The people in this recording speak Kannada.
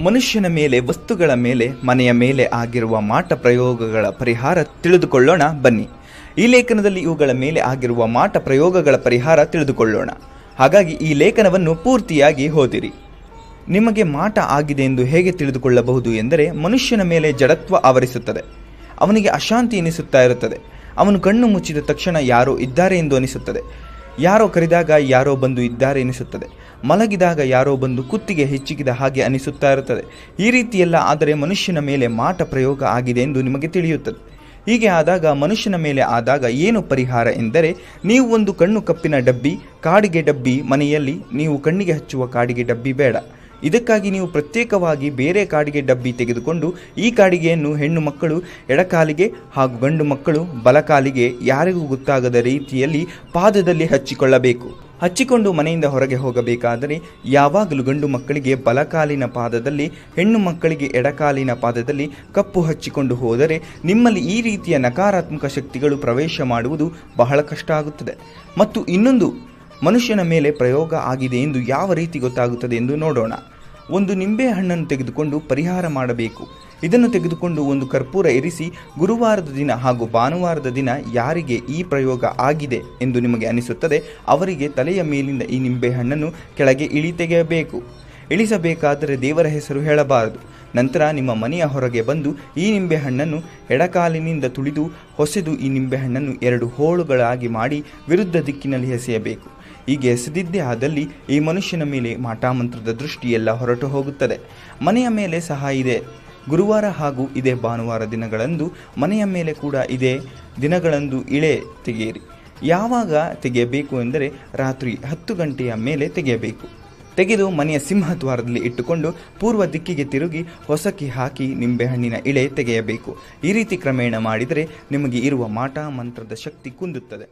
ಮನುಷ್ಯನ ಮೇಲೆ, ವಸ್ತುಗಳ ಮೇಲೆ, ಮನೆಯ ಮೇಲೆ ಆಗಿರುವ ಮಾಟ ಪ್ರಯೋಗಗಳ ಪರಿಹಾರ ತಿಳಿದುಕೊಳ್ಳೋಣ ಬನ್ನಿ. ಈ ಲೇಖನದಲ್ಲಿ ಇವುಗಳ ಮೇಲೆ ಆಗಿರುವ ಮಾಟ ಪ್ರಯೋಗಗಳ ಪರಿಹಾರ ತಿಳಿದುಕೊಳ್ಳೋಣ. ಹಾಗಾಗಿ ಈ ಲೇಖನವನ್ನು ಪೂರ್ತಿಯಾಗಿ ಓದಿರಿ. ನಿಮಗೆ ಮಾಟ ಆಗಿದೆ ಎಂದು ಹೇಗೆ ತಿಳಿದುಕೊಳ್ಳಬಹುದು ಎಂದರೆ, ಮನುಷ್ಯನ ಮೇಲೆ ಜಡತ್ವ ಆವರಿಸುತ್ತದೆ. ಅವನಿಗೆ ಅಶಾಂತಿ ಎನಿಸುತ್ತಾ ಇರುತ್ತದೆ. ಅವನು ಕಣ್ಣು ಮುಚ್ಚಿದ ತಕ್ಷಣ ಯಾರೋ ಇದ್ದಾರೆ ಎಂದು ಅನಿಸುತ್ತದೆ. ಯಾರೋ ಕರೆದಾಗ ಯಾರೋ ಬಂದು ಇದ್ದಾರೆ ಎನಿಸುತ್ತದೆ. ಮಲಗಿದಾಗ ಯಾರೋ ಬಂದು ಕುತ್ತಿಗೆ ಹೆಚ್ಚಿಗಿದ ಹಾಗೆ ಅನಿಸುತ್ತಾ ಇರುತ್ತದೆ. ಈ ರೀತಿಯೆಲ್ಲ ಆದರೆ ಮನುಷ್ಯನ ಮೇಲೆ ಮಾಟ ಪ್ರಯೋಗ ಆಗಿದೆ ಎಂದು ನಿಮಗೆ ತಿಳಿಯುತ್ತದೆ. ಹೀಗೆ ಆದಾಗ, ಮನುಷ್ಯನ ಮೇಲೆ ಆದಾಗ ಏನು ಪರಿಹಾರ ಎಂದರೆ, ನೀವು ಒಂದು ಕಣ್ಣು ಕಪ್ಪಿನ ಡಬ್ಬಿ, ಕಾಡಿಗೆ ಡಬ್ಬಿ ಮನೆಯಲ್ಲಿ ನೀವು ಕಣ್ಣಿಗೆ ಹಚ್ಚುವ ಕಾಡಿಗೆ ಡಬ್ಬಿ ಬೇಡ. ಇದಕ್ಕಾಗಿ ನೀವು ಪ್ರತ್ಯೇಕವಾಗಿ ಬೇರೆ ಕಾಡಿಗೆ ಡಬ್ಬಿ ತೆಗೆದುಕೊಂಡು ಈ ಕಾಡಿಗೆಯನ್ನು ಹೆಣ್ಣು ಮಕ್ಕಳು ಎಡಕಾಲಿಗೆ ಹಾಗೂ ಗಂಡು ಮಕ್ಕಳು ಬಲಕಾಲಿಗೆ ಯಾರಿಗೂ ಗೊತ್ತಾಗದ ರೀತಿಯಲ್ಲಿ ಪಾದದಲ್ಲಿ ಹಚ್ಚಿಕೊಳ್ಳಬೇಕು. ಹಚ್ಚಿಕೊಂಡು ಮನೆಯಿಂದ ಹೊರಗೆ ಹೋಗಬೇಕಾದರೆ ಯಾವಾಗಲೂ ಗಂಡು ಮಕ್ಕಳಿಗೆ ಬಲಕಾಲಿನ ಪಾದದಲ್ಲಿ, ಹೆಣ್ಣು ಮಕ್ಕಳಿಗೆ ಎಡಕಾಲಿನ ಪಾದದಲ್ಲಿ ಕಪ್ಪು ಹಚ್ಚಿಕೊಂಡು ಹೋದರೆ ನಿಮ್ಮಲ್ಲಿ ಈ ರೀತಿಯ ನಕಾರಾತ್ಮಕ ಶಕ್ತಿಗಳು ಪ್ರವೇಶ ಮಾಡುವುದು ಬಹಳ ಕಷ್ಟ ಆಗುತ್ತದೆ. ಮತ್ತು ಇನ್ನೊಂದು, ಮನುಷ್ಯನ ಮೇಲೆ ಪ್ರಯೋಗ ಆಗಿದೆ ಎಂದು ಯಾವ ರೀತಿ ಗೊತ್ತಾಗುತ್ತದೆ ಎಂದು ನೋಡೋಣ. ಒಂದು ನಿಂಬೆ ಹಣ್ಣನ್ನು ತೆಗೆದುಕೊಂಡು ಪರಿಹಾರ ಮಾಡಬೇಕು. ಇದನ್ನು ತೆಗೆದುಕೊಂಡು ಒಂದು ಕರ್ಪೂರ ಇರಿಸಿ ಗುರುವಾರದ ದಿನ ಹಾಗೂ ಭಾನುವಾರದ ದಿನ ಯಾರಿಗೆ ಈ ಪ್ರಯೋಗ ಆಗಿದೆ ಎಂದು ನಿಮಗೆ ಅನಿಸುತ್ತದೆ ಅವರಿಗೆ ತಲೆಯ ಮೇಲಿಂದ ಈ ನಿಂಬೆ ಹಣ್ಣನ್ನು ಕೆಳಗೆ ತೆಗೆಯಬೇಕು. ಇಳಿಸಬೇಕಾದರೆ ದೇವರ ಹೆಸರು ಹೇಳಬಾರದು. ನಂತರ ನಿಮ್ಮ ಮನೆಯ ಹೊರಗೆ ಬಂದು ಈ ನಿಂಬೆಹಣ್ಣನ್ನು ಎಡಕಾಲಿನಿಂದ ತುಳಿದು ಹೊಸೆದು ಈ ನಿಂಬೆಹಣ್ಣನ್ನು 2 ಹೋಳುಗಳಾಗಿ ಮಾಡಿ ವಿರುದ್ಧ ದಿಕ್ಕಿನಲ್ಲಿ ಎಸೆಯಬೇಕು. ಹೀಗೆ ಎಸೆದಿದ್ದೇ ಆದಲ್ಲಿ ಈ ಮನುಷ್ಯನ ಮೇಲೆ ಮಾಟಾಮಂತ್ರದ ದೃಷ್ಟಿಯೆಲ್ಲ ಹೊರಟು ಹೋಗುತ್ತದೆ. ಮನೆಯ ಮೇಲೆ ಸಹ ಇದೆ. ಗುರುವಾರ ಹಾಗೂ ಇದೇ ಭಾನುವಾರ ದಿನಗಳಂದು ಮನೆಯ ಮೇಲೆ ಕೂಡ ಇದೇ ದಿನಗಳಂದು ಇಳೆ ತೆಗೆಯಿರಿ. ಯಾವಾಗ ತೆಗೆಯಬೇಕು ಎಂದರೆ ರಾತ್ರಿ 10 ಗಂಟೆಯ ಮೇಲೆ ತೆಗೆಯಬೇಕು. ತೆಗೆದು ಮನೆಯ ಸಿಂಹದ್ವಾರದಲ್ಲಿ ಇಟ್ಟುಕೊಂಡು ಪೂರ್ವ ದಿಕ್ಕಿಗೆ ತಿರುಗಿ ಹೊಸಕಿ ಹಾಕಿ ನಿಂಬೆಹಣ್ಣಿನ ಇಳೆ ತೆಗೆಯಬೇಕು. ಈ ರೀತಿ ಕ್ರಮೇಣ ಮಾಡಿದರೆ ನಿಮಗೆ ಇರುವ ಮಾಟ ಮಂತ್ರದ ಶಕ್ತಿ ಕುಂದುತ್ತದೆ.